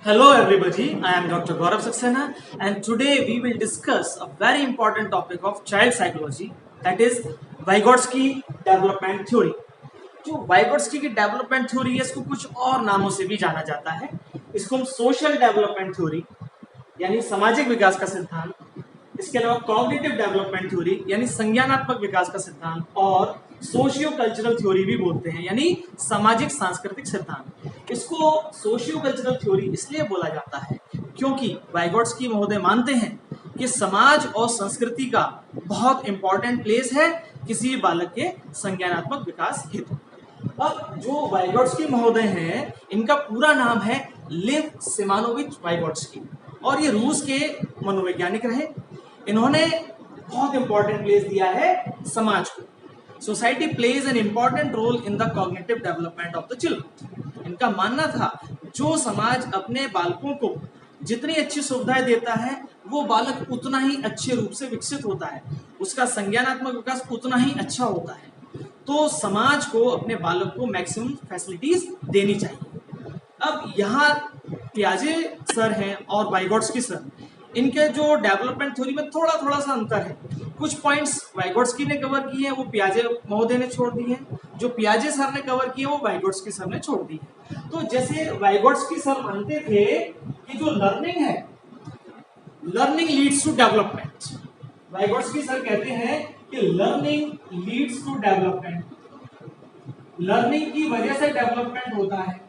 Hello everybody, I am Dr. Gaurav Saxena and today we will discuss a very important topic of child psychology, that is Vygotsky development theory। जो वाइगोट्स्की की development theory है इसको कुछ और नामों से भी जाना जाता है। इसको हम सोशल डेवलपमेंट थ्योरी यानी सामाजिक विकास का सिद्धांत, इसके अलावा कॉग्निटिव डेवलपमेंट थ्योरी यानी संज्ञानात्मक विकास का सिद्धांत और सोशियो कल्चरल थ्योरी भी बोलते हैं यानी सामाजिक सांस्कृतिक सिद्धांत। इसको सोशियो कल्चरल थ्योरी इसलिए बोला जाता है क्योंकि वाइगोट्स्की महोदय मानते हैं कि समाज और संस्कृति का बहुत इंपॉर्टेंट प्लेस है किसी बालक के संज्ञानात्मक विकास हेतु। अब जो वाइगोट्स्की महोदय हैं इनका पूरा नाम है लिव सिमानोविच वाइगोट्स्की और ये रूस के मनोवैज्ञानिक रहे। इन्होंने बहुत इंपॉर्टेंट प्लेस दिया है समाज को। Society plays an important role in the cognitive development of the children. इनका मानना था जो समाज अपने बालकों को जितनी अच्छी सुविधाएं देता है वो बालक उतना ही अच्छे रूप से विकसित होता है, उसका संज्ञानात्मक विकास उतना ही अच्छा होता है। तो समाज को अपने बालक को मैक्सिमम फैसिलिटीज देनी चाहिए। अब यहाँ पियाजे सर हैं और वाइगोट्स्की सर, इनके जो डेवलपमेंट थ्योरी में थोड़ा थोड़ा सा अंतर है। कुछ पॉइंट्स वाइगोट्स्की ने कवर किए हैं वो पियाजे महोदय ने छोड़ दिए हैं, जो पियाजे सर ने कवर किए वो वाइगोट्स्की सर ने छोड़ दिए। तो जैसे वाइगोट्स्की सर मानते थे कि जो लर्निंग है, learning leads to development. Vygotsky sir कहते हैं कि learning leads to development, learning की वजह से डेवलपमेंट होता है,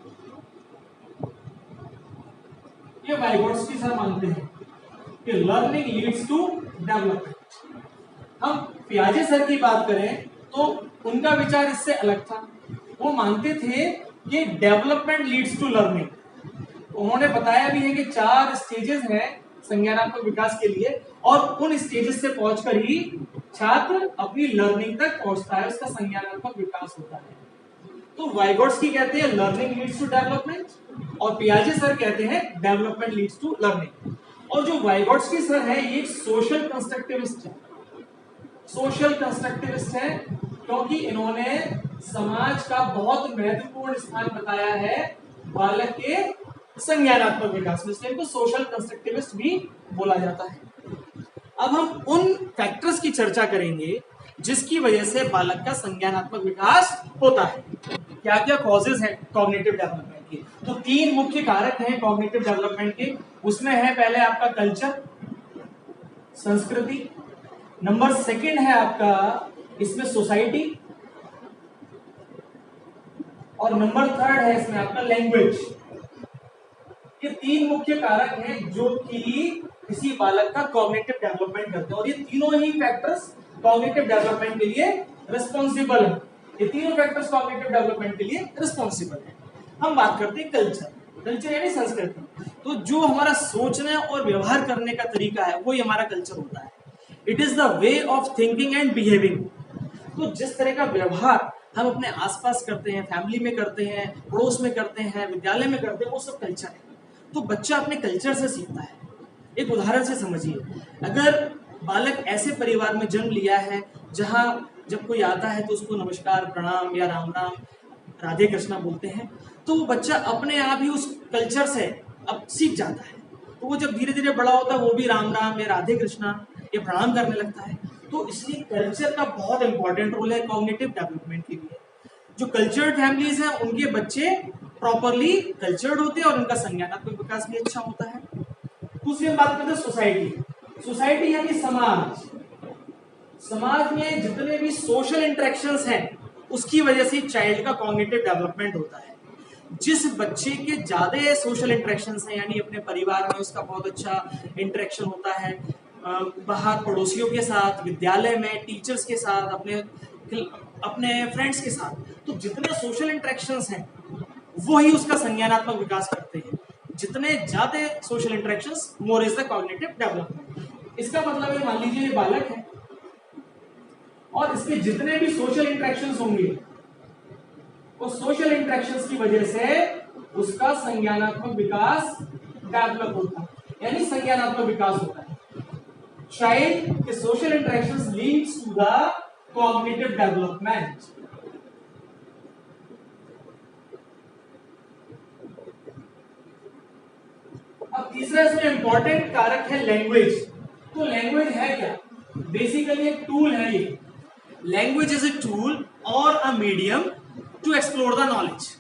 ये वाइगोट्स्की सर मानते हैं कि लर्निंग लीड्स टू डेवलपमेंट। हम पियाजे सर की बात करें तो उनका विचार इससे अलग था। वो मानते थे कि डेवलपमेंट लीड्स टू लर्निंग। उन्होंने बताया भी है कि 4 स्टेजेस हैं संज्ञानात्मक विकास के लिए और उन स्टेजेस से पहुंचकर ही छात्र अपनी लर्निंग तक पहुंचता है, उसका संज्ञानात्मक विकास होता है। तो वाइगोट्स्की कहते हैं लर्निंग लीड्स टू डेवलपमेंट और पियाजे सर कहते हैं डेवलपमेंट लीड्स टू लर्निंग। और जो वाइगोट्स्की सर है ये सोशल कंस्ट्रक्टिविस्ट है। सोशल कंस्ट्रक्टिविस्ट है क्योंकि इन्होंने समाज का बहुत महत्वपूर्ण स्थान बताया है बालक के संज्ञानात्मक विकास में, इसलिए इनको सोशल कंस्ट्रक्टिविस्ट भी बोला जाता है। अब हम उन फैक्टर्स की चर्चा करेंगे जिसकी वजह से बालक का संज्ञानात्मक विकास होता है। क्या क्या कॉजेज हैं कॉग्निटिव डेवलपमेंट के? तो 3 मुख्य कारक हैं कॉग्निटिव डेवलपमेंट के। उसमें है पहले आपका कल्चर, संस्कृति, नंबर 2 है आपका इसमें सोसाइटी और नंबर 3 है इसमें आपका लैंग्वेज। ये 3 मुख्य कारक हैं जो कि किसी बालक का कॉग्निटिव डेवलपमेंट करते हैं और ये तीनों ही फैक्टर्स कॉग्निटिव डेवलपमेंट के लिए रिस्पॉन्सिबल है। ये तीनों फैक्टर्स कॉग्निटिव डेवलपमेंट के लिए रिस्पॉन्सिबल है। हम बात करते हैं कल्चर। कल्चर यानी संस्कृति। तो जो हमारा सोचने और व्यवहार करने का तरीका है वो ही हमारा कल्चर होता है। It is the way of thinking and behaving. तो जिस तरह का व्यवहार हम अपने आसपास करते हैं, फैमिली में करते हैं, पड़ोस में करते हैं, विद्यालय में करते हैं, वो सब कल्चर है। तो बच्चा अपने कल्चर से सीखता है। एक उदाहरण से समझिए, अगर बालक ऐसे परिवार में जन्म लिया है जहां जब कोई आता है तो उसको नमस्कार, प्रणाम या राम राम, राधे कृष्णा बोलते हैं, तो वो बच्चा अपने आप ही उस कल्चर से अब सीख जाता है। तो वो जब धीरे धीरे बड़ा होता है वो भी राम राम या राधे कृष्णा या प्रणाम करने लगता है। तो इसलिए कल्चर का बहुत इंपॉर्टेंट रोल है कॉग्निटिव डेवलपमेंट के लिए। जो कल्चर्ड फैमिलीज हैं उनके बच्चे प्रॉपरली कल्चर्ड होते हैं और उनका संज्ञानात्मक विकास भी अच्छा होता है। दूसरी हम बात करते हैं सोसाइटी। सोसाइटी यानी समाज। समाज में जितने भी सोशल इंटरेक्शंस हैं उसकी वजह से चाइल्ड का कॉग्निटिव डेवलपमेंट होता है। जिस बच्चे के ज्यादा सोशल इंटरेक्शंस हैं यानी अपने परिवार में उसका बहुत अच्छा इंटरेक्शन होता है, बाहर पड़ोसियों के साथ, विद्यालय में टीचर्स के साथ, अपने फ्रेंड्स के साथ, तो जितने सोशल इंटरेक्शंस हैं वो ही उसका संज्ञानात्मक विकास करते हैं। जितने ज्यादा social interactions more is the cognitive development. इसका मतलब है मान लीजिए ये बालक है और इसके जितने भी सोशल इंटरेक्शंस होंगे उस सोशल इंटरेक्शंस की वजह से उसका संज्ञानात्मक विकास डेवलप होता है यानी संज्ञानात्मक विकास होता है। चाइल्ड के social interactions leads to the cognitive development. अब तीसरा इसमें इंपॉर्टेंट कारक है लैंग्वेज। तो लैंग्वेज है क्या? बेसिकली एक टूल है ये। लैंग्वेज इज ए टूल और a medium to explore the knowledge.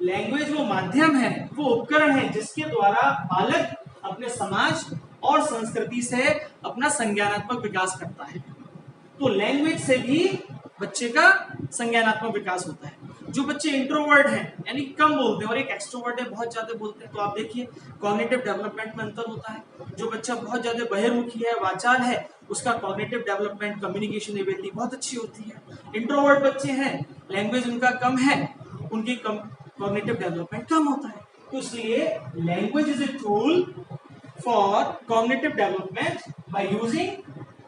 Language वो माध्यम है, वो उपकरण है जिसके द्वारा बालक अपने समाज और संस्कृति से अपना संज्ञानात्मक विकास करता है। तो लैंग्वेज से भी बच्चे का संज्ञानात्मक विकास होता है। जो बच्चे इंट्रोवर्ट हैं यानी कम बोलते हैं और एक एक्सट्रोवर्ट है बहुत ज्यादा बोलते हैं, तो आप देखिए कॉग्निटिव डेवलपमेंट में अंतर होता है। जो बच्चा बहुत ज्यादा बहिर्मुखी है, वाचाल है, उसका कॉग्निटिव डेवलपमेंट, कम्युनिकेशन एबिलिटी बहुत अच्छी होती है। इंट्रोवर्ट बच्चे हैं, लैंग्वेज उनका कम है, उनकी कॉग्निटिव डेवलपमेंट कम होता है। तो इसलिए language is a tool for cognitive development by using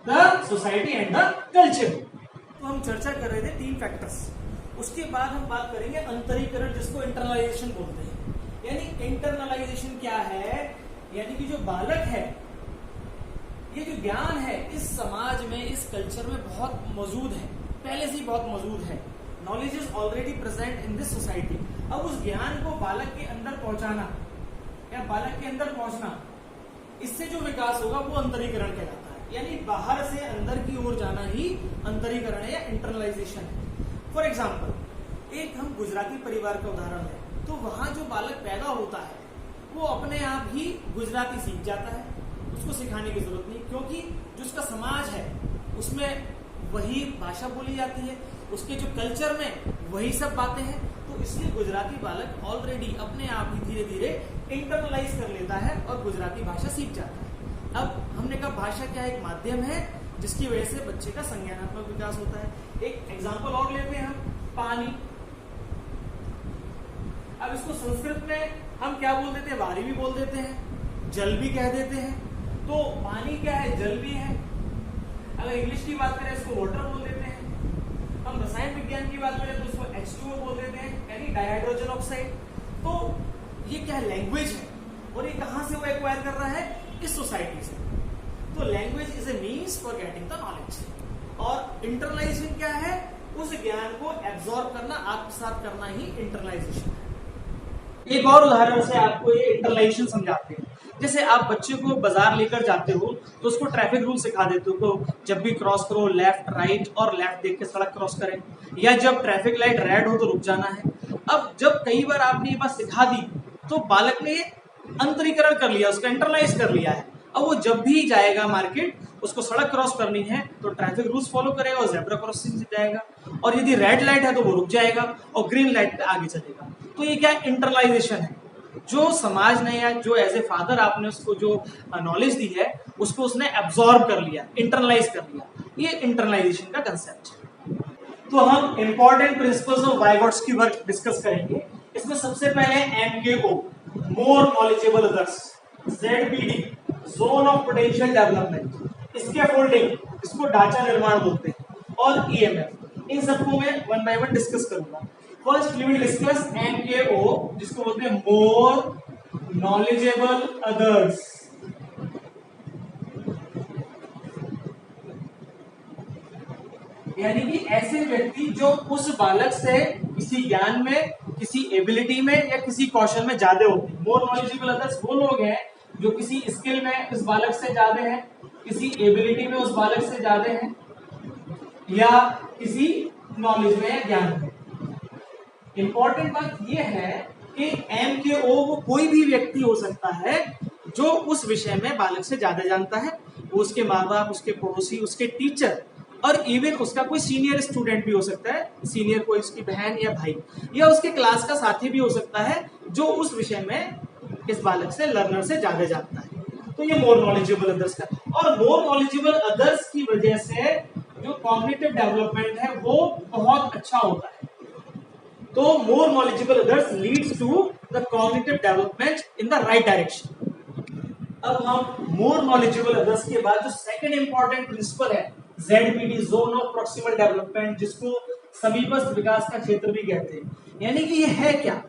the society and the culture. तो हम चर्चा कर रहे थे 3 फैक्टर्स। उसके बाद हम बात करेंगे अंतरीकरण, जिसको इंटरनलाइजेशन बोलते हैं। यानी इंटरनलाइजेशन क्या है? यानी कि जो बालक है, ये जो ज्ञान है इस समाज में, इस कल्चर में बहुत मौजूद है, पहले से ही बहुत मौजूद है। Knowledge is already present in this society. अब उस ज्ञान को बालक के अंदर पहुंचाना या बालक के अंदर पहुंचना, इससे जो विकास होगा वो अंतरीकरण कहलाता है। यानी बाहर से अंदर की ओर जाना ही अंतरीकरण है या इंटरनलाइजेशन है। फॉर एग्जाम्पल, एक हम गुजराती परिवार का उदाहरण है, तो वहां जो बालक पैदा होता है वो अपने आप ही गुजराती सीख जाता है, उसको सिखाने की जरूरत नहीं, क्योंकि जो उसका समाज है उसमें वही भाषा बोली जाती है, उसके जो कल्चर में वही सब बातें हैं। तो इसलिए गुजराती बालक ऑलरेडी अपने आप ही धीरे धीरे इंटरनलाइज कर लेता है और गुजराती भाषा सीख जाता है। अब हमने कहा भाषा क्या एक माध्यम है जिसकी वजह से बच्चे का संज्ञानात्मक विकास होता है। एक एग्जांपल और लेते हैं हम, पानी। अब इसको संस्कृत में हम क्या बोल देते हैं? वारी भी बोल देते हैं, जल भी कह देते हैं। तो पानी क्या है? जल भी है। अगर इंग्लिश की बात करें इसको वाटर बोल देते हैं। हम रसायन विज्ञान की बात करें तो इसको H2O बोल देते हैं, यानी डाइहाइड्रोजन ऑक्साइड। तो ये क्या लैंग्वेज है और ये कहां से वो एक्वायर कर रहा है? इस सोसाइटी से। तो language is a means for getting the knowledge. और इंटरनलाइजेशन क्या है? उस ज्ञान को एब्जॉर्ब करना, आत्मसात करना ही इंटरनलाइजेशन है। एक और उदाहरण से आपको ये इंटरनलाइजेशन समझाते हैं। जैसे आप बच्चे को बाजार लेकर जाते हो तो उसको ट्रैफिक रूल सिखा देते हो, तो जब भी क्रॉस करो लेफ्ट राइट और लेफ्ट देख के सड़क क्रॉस करें, या जब ट्रैफिक लाइट रेड हो तो रुक जाना है। अब जब कई बार आपने ये बात सिखा दी तो बालक ने अंतरीकरण कर लिया, उसका इंटरनलाइज कर लिया है। अब वो जब भी जाएगा मार्केट, उसको सड़क क्रॉस करनी है तो ट्रैफिक रूल्स फॉलो करेगा और जेब्रा क्रॉसिंग से जाएगा, और यदि रेड लाइट है तो वो रुक जाएगा और ग्रीन लाइट पे आगे चलेगा। तो ये क्या इंटरनलाइजेशन है? जो समाज ने या जो एज ए फादर आपने उसको जो नॉलेज दी है उसको उसने एब्जॉर्ब कर लिया, इंटरनलाइज कर लिया। ये इंटरनलाइजेशन का कंसेप्ट है। तो हम इंपॉर्टेंट प्रिंसिपल्स ऑफ वाइगॉट्स की वर्क डिस्कस करेंगे। इसमें सबसे पहले MKO, more knowledgeable others, ZPD, zone of potential development, scaffolding, इसको ढांचा निर्माण बोलते हैं, और EMF। इन सबको मैं वन बाय वन डिस्कस करूंगा। First we will discuss MKO, जिसको बोलते हैं मोर नॉलेजेबल अदर्स। यानी कि ऐसे व्यक्ति जो उस बालक से किसी ज्ञान में, किसी एबिलिटी में या किसी कौशल में ज्यादा होते हैं। मोर नॉलेजेबल अदर्स वो लोग हैं जो किसी स्किल में उस बालक से ज्यादा है, किसी एबिलिटी में उस बालक से ज्यादा है, या किसी नॉलेज में या ज्ञान में। इंपॉर्टेंट बात यह है कि MKO वो कोई भी व्यक्ति हो सकता है जो उस विषय में बालक से ज्यादा जानता है। वो उसके माँ बाप, उसके पड़ोसी, उसके टीचर, और इवन उसका कोई सीनियर स्टूडेंट भी हो सकता है, सीनियर कोई उसकी बहन या भाई, या उसके क्लास का साथी भी हो सकता है जो उस विषय में इस बालक से, लर्नर से ज्यादा जानता है। तो ये मोर नॉलेजेबल अदर्स का। और मोर नॉलेजेबल अदर्स की वजह से जो कॉग्निटिव डेवलपमेंट है वो बहुत अच्छा होता है। तो more knowledgeable others leads to the cognitive development in the right direction. अब हम मोर नॉलेजेबल अदर्स के बाद जो सेकंड इंपॉर्टेंट प्रिंसिपल है ZPD, zone of proximal development, जिसको समीपस्थ विकास का क्षेत्र भी कहते हैं। यानी कि ये है क्या?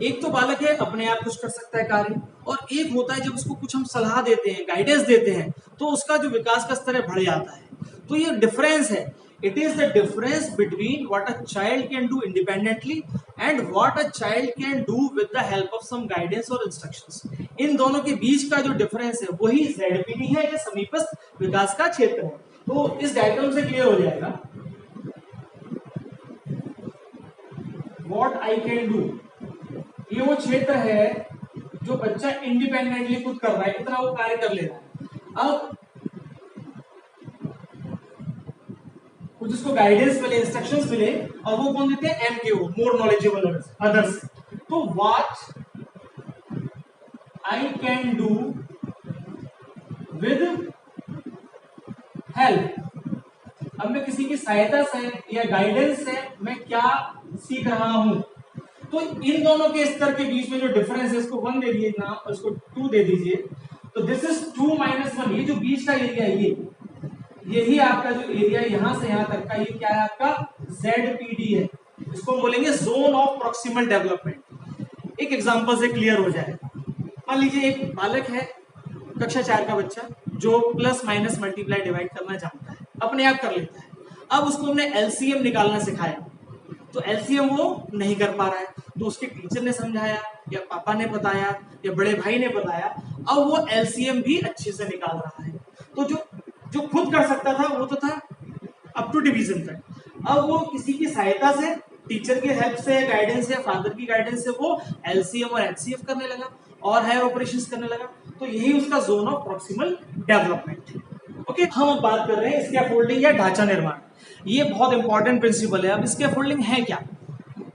एक तो बालक है अपने आप कुछ कर सकता है कार्य, और एक होता है जब उसको कुछ हम सलाह देते हैं, गाइडेंस देते हैं, तो उसका जो विकास का स्तर है बढ़ जाता है। तो ये डिफरेंस है। It is the difference between what a child can do independently and what a child can do with the help of some guidance or instructions. इन दोनों के बीच का जो डिफरेंस है वही ZPD है, या समीपस्थ विकास का क्षेत्र है। तो इस डायग्राम से क्लियर हो जाएगा what I can do, ये वो क्षेत्र है जो बच्चा इंडिपेंडेंटली खुद कर रहा है, इतना वो कार्य कर ले रहा है। अब कुछ उसको गाइडेंस मिले, इंस्ट्रक्शंस मिले, और वो कौन देते हैं? MKO, more knowledgeable others. तो what I can do with help, अब मैं किसी की सहायता से या गाइडेंस से मैं क्या सीख रहा हूं। तो इन दोनों के स्तर के बीच में जो डिफरेंस है, इसको 1 दे दीजिए ना, और इसको 2 दे दीजिए। तो दिस इज 2 - 1, ये जो बीच का एरिया है, यही आपका जो एरिया यहां से यहां तक का, ये क्या है? आपका ZPD है। इसको बोलेंगे जोन ऑफ प्रॉक्सिमल डेवलपमेंट। एक एग्जांपल से क्लियर हो जाए। मान लीजिए एक बालक है, कक्षा 4 का बच्चा, जो प्लस माइनस मल्टीप्लाई डिवाइड करना जानता है, अपने आप कर लेता है। अब उसको हमने LCM निकालना सिखाया, तो LCM वो नहीं कर पा रहा है, तो उसके टीचर ने समझाया, या पापा ने बताया, या बड़े भाई ने बताया, अब वो LCM भी अच्छे से निकाल रहा है। तो जो खुद कर सकता था वो तो था अप टू डिवीजन तक, अब वो किसी की सहायता से, टीचर की हेल्प से, गाइडेंस से, फादर की गाइडेंस से वो LCM और HCF करने लगा और हायर ऑपरेशंस करने लगा। तो यही उसका जोन ऑफ प्रॉक्सिमल डेवलपमेंट है। ओके, हम अब बात कर रहे हैं स्कैफोल्डिंग या ढांचा निर्माण। ये बहुत इंपॉर्टेंट प्रिंसिपल है। अब स्कैफोल्डिंग है क्या?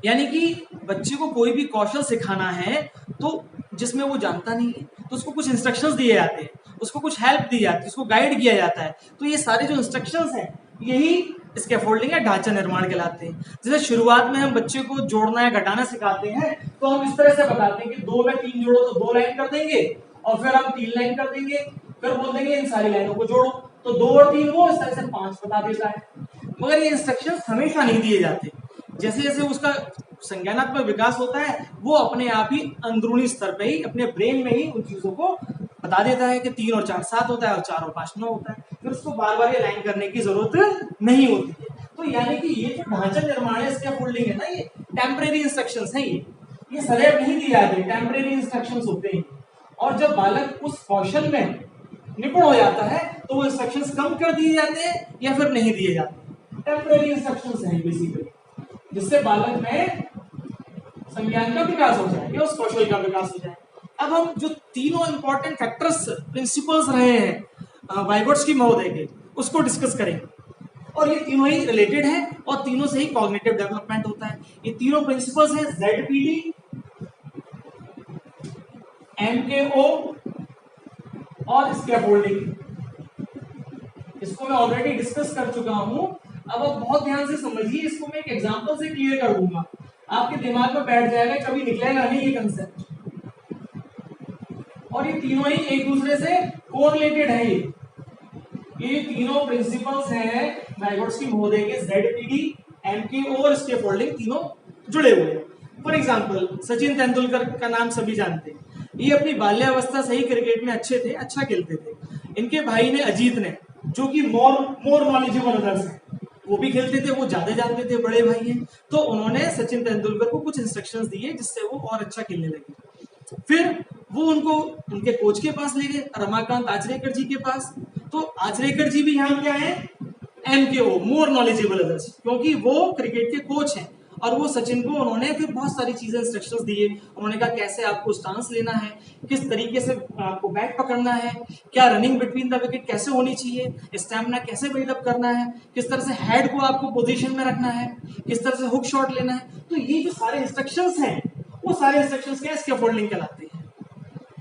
यानी कि बच्चे को कोई भी कौशल सिखाना है तो जिसमें वो जानता नहीं है, तो उसको कुछ इंस्ट्रक्शंस दिए जाते हैं, उसको कुछ हेल्प दी जाती है, उसको गाइड किया जाता है। तो ये सारे जो इंस्ट्रक्शंस हैं, यही स्कैफोल्डिंग या ढांचा निर्माण कहलाते हैं। जैसे शुरुआत में हम बच्चे को जोड़ना या घटाना सिखाते हैं, तो हम इस तरह से बताते हैं कि 2 में 3 जोड़ो तो 2 लाइन कर देंगे, और फिर हम 3 लाइन कर देंगे, फिर बोल देंगे इन सारी लाइनों को जोड़ो, तो 2 और 3 वो, इस तरह से 5 बता देता है। मगर ये इंस्ट्रक्शंस हमेशा नहीं दिए जाते। जैसे जैसे उसका संज्ञानात्मक विकास होता है, वो अपने आप ही अंदरूनी स्तर पे ही, अपने ब्रेन में ही उन चीजों को बता देता है कि 3 और 4 7 होता है, और 4 और 5 9 होता है। फिर उसको बार बार ये लाइन करने की जरूरत नहीं होती है। तो यानी कि ये जो ढांचा निर्माण है, स्कैफोल्डिंग है ना, ये टेम्परेरी इंस्ट्रक्शंस हैं। ये सदैव नहीं दिए जाते, टेम्परेरी इंस्ट्रक्शंस होते हैं। और जब बालक उस कौशल में निपुण हो जाता है, तो वो इंस्ट्रक्शंस कम कर दिए जाते हैं या फिर नहीं दिए जाते। टेम्परेरी इंस्ट्रक्शंस हैं बेसिकली, जिससे बालक में संज्ञान का विकास हो जाए या उस कौशल का विकास हो जाए। अब हम जो तीनों इंपॉर्टेंट फैक्टर्स, प्रिंसिपल्स रहे हैं वाइगोट्स्की महोदय के, उसको डिस्कस करेंगे। और ये तीनों ही रिलेटेड हैं, और तीनों से ही कॉग्निटिव डेवलपमेंट होता है। ये तीनों प्रिंसिपल्स हैं ZPD, MKO और स्कैफोल्डिंग। इसको मैं ऑलरेडी डिस्कस कर चुका हूं। अब आप बहुत ध्यान से समझिए, इसको मैं एक एग्जांपल से क्लियर कर दूंगा, आपके दिमाग में बैठ जाएगा, कभी निकलेगा नहीं ये कंसेप्ट। और ये तीनों ही एक दूसरे से कोरिलेटेड है। ये तीनों प्रिंसिपल्स हैं वाइगोट्स्की महोदय के, ZPD, MKO और स्कैफोल्डिंग, तीनों जुड़े हुए हैं। फॉर एग्जांपल, सचिन तेंदुलकर का नाम सभी जानते हैं। ये अपनी बाल्यावस्था से ही क्रिकेट में अच्छे थे, अच्छा खेलते थे। इनके भाई ने, अजीत ने, जो कि मोर नॉलेजेबल अदर्स हैं, वो भी खेलते थे, वो ज्यादा जानते थे, बड़े भाई हैं। तो उन्होंने सचिन तेंदुलकर को कुछ इंस्ट्रक्शंस दिए, जिससे वो और अच्छा खेलने लगे। फिर वो उनको उनके कोच के पास ले गए, रमाकांत आचरेकर जी के पास। तो आचरेकर जी भी यहाँ क्या है? MKO, मोर नॉलेजेबल अदर्स, क्योंकि वो क्रिकेट के कोच हैं। और वो सचिन को उन्होंने फिर बहुत सारी चीजें, इंस्ट्रक्शंस दिए। उन्होंने कहा कैसे आपको स्टांस लेना है, किस तरीके से आपको बैट पकड़ना है, क्या रनिंग बिटवीन द विकेट कैसे होनी चाहिए, स्टैमिना कैसे बिल्डअप करना है, किस तरह से हेड को आपको पोजीशन में रखना है, किस तरह से हुक शॉट लेना है। तो ये जो सारे इंस्ट्रक्शंस हैं, वो सारे इंस्ट्रक्शंस क्या स्कैफोल्डिंग कहलाते हैं।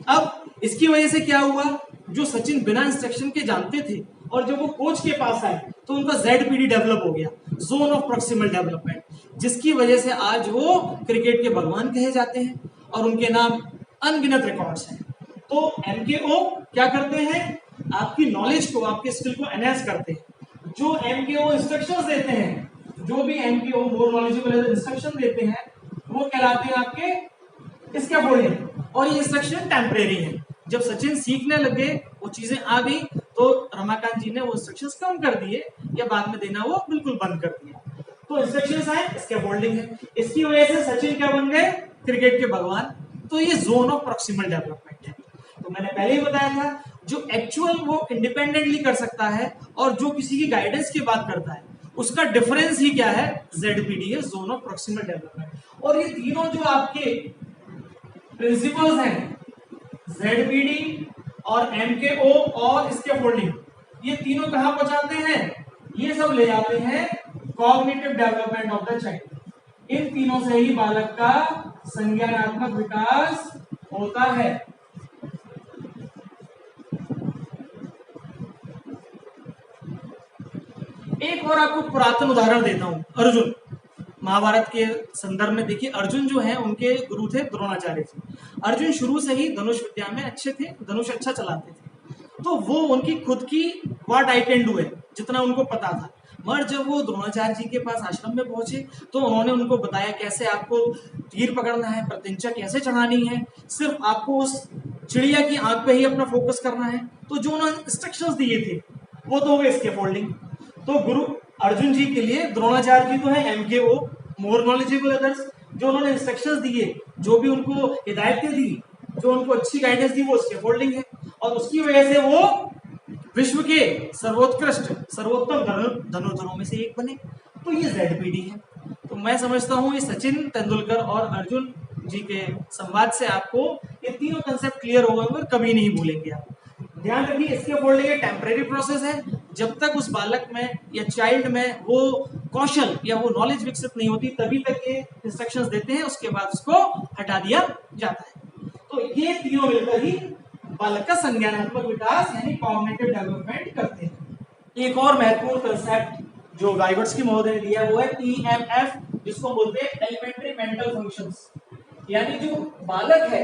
अब इसकी वजह से क्या हुआ, जो सचिन बिना इंस्ट्रक्शन के जानते थे, और जब वो कोच के पास आए, तो उनका ZPD डेवलप हो गया, जोन ऑफ प्रॉक्सिमल डेवलपमेंट, जिसकी वजह से आज वो क्रिकेट के भगवान कहे जाते हैं, और उनके नाम अनगिनत रिकॉर्ड्स हैं। तो MKO क्या करते हैं? आपकी नॉलेज को, आपके स्किल को एनहांस करते हैं। जो MKO इंस्ट्रक्शंस देते हैं, जो भी MKO मोर नॉलेजेबल इंस्ट्रक्शन देते हैं, वो कहलाते हैं आपके स्कैफोल्डिंग। और ये इंस्ट्रक्शन टेम्परेरी है। जब सचिन सीखने लगे, वो चीजें आ गई, तो रमाकांत जी ने वो इंस्ट्रक्शंस कम कर दिए, या बाद में देना वो बिल्कुल बंद कर दिया। तो इंस्ट्रक्शंस आए, स्कैफोल्डिंग है। इसकी वजह से सचिन क्या बन गए, क्रिकेट के भगवान। तो ये जोन ऑफ प्रॉक्सिमल डेवलपमेंट है। तो मैंने पहले ही बताया था, जो एक्चुअल वो इंडिपेंडेंटली कर सकता है और जो किसी की गाइडेंस की बात करता है, उसका डिफरेंस ही क्या है, ZPD है, जोन ऑफ प्रॉक्सिमल डेवलपमेंट। और ये तीनों जो आपके प्रिंसिपल्स हैं, ZPD और MKO और स्कैफोल्डिंग, ये तीनों कहां पहुंचाते हैं, ये सब ले जाते हैं cognitive development of the child. इन तीनों से ही बालक का संज्ञानात्मक विकास होता है। एक और आपको पुरातन उदाहरण देता हूं, अर्जुन। महाभारत के संदर्भ में देखिए, अर्जुन जो है उनके गुरु थे द्रोणाचार्य जी। अर्जुन शुरू से ही धनुष विद्या में अच्छे थे, धनुष अच्छा चलाते थे। तो वो उनकी खुद की व्हाट आई कैन डू है, जितना उनको पता था। मगर जब वो द्रोणाचार्य जी के पास आश्रम में पहुंचे तो उन्होंने उनको बताया कैसे आपको तीर पकड़ना है, प्रत्यंचा कैसे चढ़ानी है, सिर्फ आपको उस चिड़िया की आंख पे ही अपना फोकस करना है। तो जो उन्होंने इंस्ट्रक्शंस दिए थे वो तो हो गए स्कैफोल्डिंग। तो गुरु अर्जुन जी के लिए द्रोणाचार्य जी तो है MKO, मोर नॉलेजेबल अदर्स। जो उन्होंने इंस्ट्रक्शंस दिए, जो भी उनको हिदायतें दी, जो उनको अच्छी गाइडेंस दी, वो स्कैफोल्डिंग है। और उसकी वजह से वो विश्व के सर्वोत्कृष्ट सर्वोत्तम धनुर्धरों में से एक बने। तो ये ZPD है। तो मैं समझता हूं ये सचिन तेंदुलकर और अर्जुन जी के संवाद से आपको ये तीनों कंसेप्ट क्लियर हो गए और कभी नहीं भूलेंगे आप। ध्यान रखिए, इसके बोलने के टेम्परेरी प्रोसेस है। जब तक उस बालक में या चाइल्ड में वो कौशल या वो नॉलेज विकसित नहीं होती, तभी तक ये इंस्ट्रक्शंस देते हैं, उसके बाद उसको हटा दिया जाता है। तो ये तीनों मिलकर ही बालक का संज्ञानात्मक विकास यानी कॉग्निटिव डेवलपमेंट करते हैं। एक और महत्वपूर्ण कंसेप्ट जो वाइगोट्स्की महोदय ने दिया वो है EMF, जिसको बोलते हैं एलिमेंट्री मेंटल फंक्शंस। यानी जो बालक है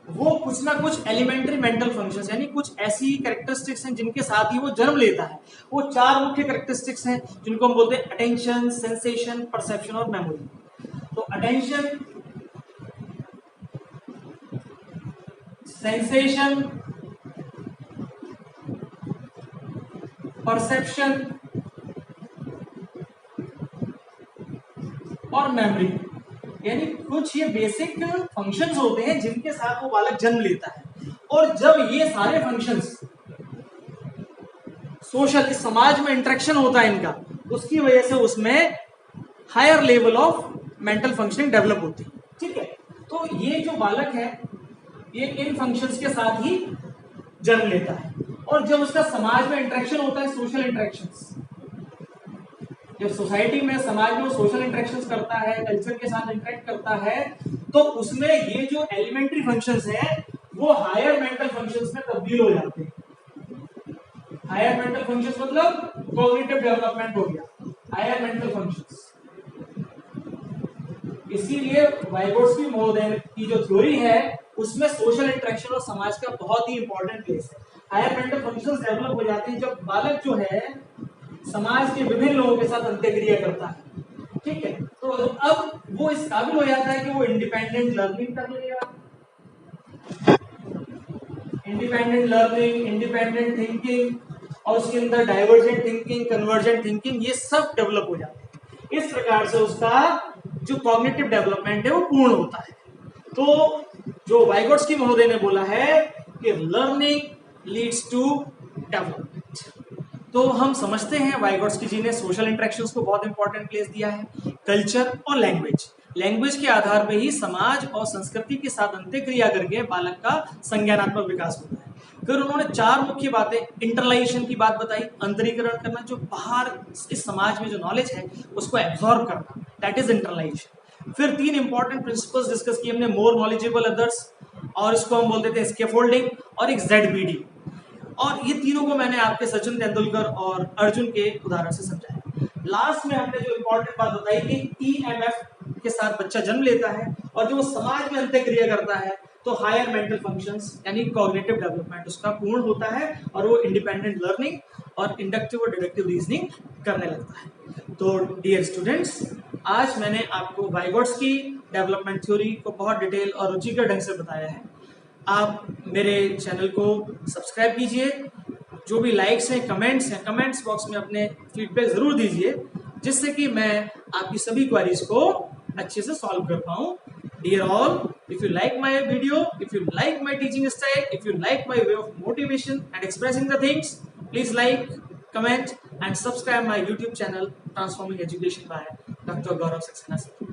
वो कुछ ना कुछ एलिमेंट्री मेंटल फंक्शंस यानी कुछ ऐसी कैरेक्टरिस्टिक्स हैं जिनके साथ ही वो जन्म लेता है। वो 4 मुख्य कैरेक्टरिस्टिक्स हैं जिनको हम बोलते हैं अटेंशन, सेंसेशन, परसेप्शन और मेमोरी। तो अटेंशन, सेंसेशन, परसेप्शन और मेमोरी, यानी कुछ ये बेसिक फंक्शंस होते हैं जिनके साथ वो बालक जन्म लेता है। और जब ये सारे फंक्शंस सोशल, इस समाज में इंटरेक्शन होता है इनका, उसकी वजह से उसमें higher level of mental functioning develop होती है। ठीक है, तो ये जो बालक है ये इन फंक्शंस के साथ ही जन्म लेता है। और जब उसका समाज में इंटरेक्शन होता है, सोशल इंटरेक्शंस, जब सोसाइटी में, समाज में सोशल इंटरेक्शंस करता है, कल्चर के साथ इंटरेक्ट करता है, तो उसमें ये जो एलिमेंट्री फंक्शंस हैं वो हायर मेंटल फंक्शंस में तब्दील हो जाते हैं। हायर मेंटल फंक्शंस मतलब कॉग्निटिव डेवलपमेंट हो गया, हायर मेंटल फंक्शंस। इसीलिए वाइगोट्स्की महोदय की जो थ्योरी है उसमें सोशल इंटरेक्शन और समाज का बहुत ही इंपॉर्टेंट प्लेस है। हायर मेंटल फंक्शंस डेवलप हो जाते हैं जब बालक जो है समाज के विभिन्न लोगों के साथ अंत्यक्रिया करता है। ठीक है, तो अब वो इस काबिल हो जाता है कि वो इंडिपेंडेंट लर्निंग कर लेगा, इंडिपेंडेंट लर्निंग, इंडिपेंडेंट थिंकिंग, और उसके अंदर डाइवर्जेंट थिंकिंग, कन्वर्जेंट थिंकिंग, ये सब डेवलप हो जाते हैं। इस प्रकार से उसका जो कॉग्निटिव डेवलपमेंट है वो पूर्ण होता है। तो जो वाइगोट्स्की महोदय ने बोला है कि लर्निंग लीड्स टू डेवलपमेंट। तो हम समझते हैं वाइगोट्स्की जी ने सोशल इंटरेक्शंस को बहुत इंपॉर्टेंट प्लेस दिया है, कल्चर और लैंग्वेज। लैंग्वेज के आधार पर ही समाज और संस्कृति के साथ अंत्यक्रिया करके बालक का संज्ञानात्मक विकास होता है। फिर उन्होंने 4 मुख्य बातें, इंटरलाइजेशन की बात बताई, अंतरीकरण करना, जो बाहर इस समाज में जो नॉलेज है उसको एब्जॉर्ब करना, दैट इज इंटरलाइजेशन। फिर 3 इंपॉर्टेंट प्रिंसिपल्स डिस्कस किए हमने, मोर नॉलेजेबल अदर्स, और इसको हम बोलते थे स्कैफोल्डिंग, और एक ZPD। और ये तीनों को मैंने आपके सचिन तेंदुलकर और अर्जुन के उदाहरण से समझाया। लास्ट में हमने जो इंपॉर्टेंट बात बताई कि EMF के साथ बच्चा जन्म लेता है और जो समाज में अंत्यक्रिया करता है तो हायर मेंटल फंक्शंस यानी कॉग्निटिव डेवलपमेंट उसका पूर्ण होता है और वो इंडिपेंडेंट लर्निंग और इंडक्टिव और डिडक्टिव रीजनिंग करने लगता है। तो डियर स्टूडेंट्स, आज मैंने आपको वाइगोट्स्की डेवलपमेंट थ्योरी को बहुत डिटेल और रुचिकर ढंग से बताया है। आप मेरे चैनल को सब्सक्राइब कीजिए, जो भी लाइक्स हैं, कमेंट्स हैं, कमेंट्स बॉक्स में अपने फीडबैक जरूर दीजिए, जिससे कि मैं आपकी सभी क्वेरीज को अच्छे से सॉल्व कर पाऊं। Dear all, if you like my video, if you like my teaching style, if you like my way of motivation and expressing the things, please like, comment and subscribe my YouTube channel Transforming Education by Dr. Gaurav Saxena.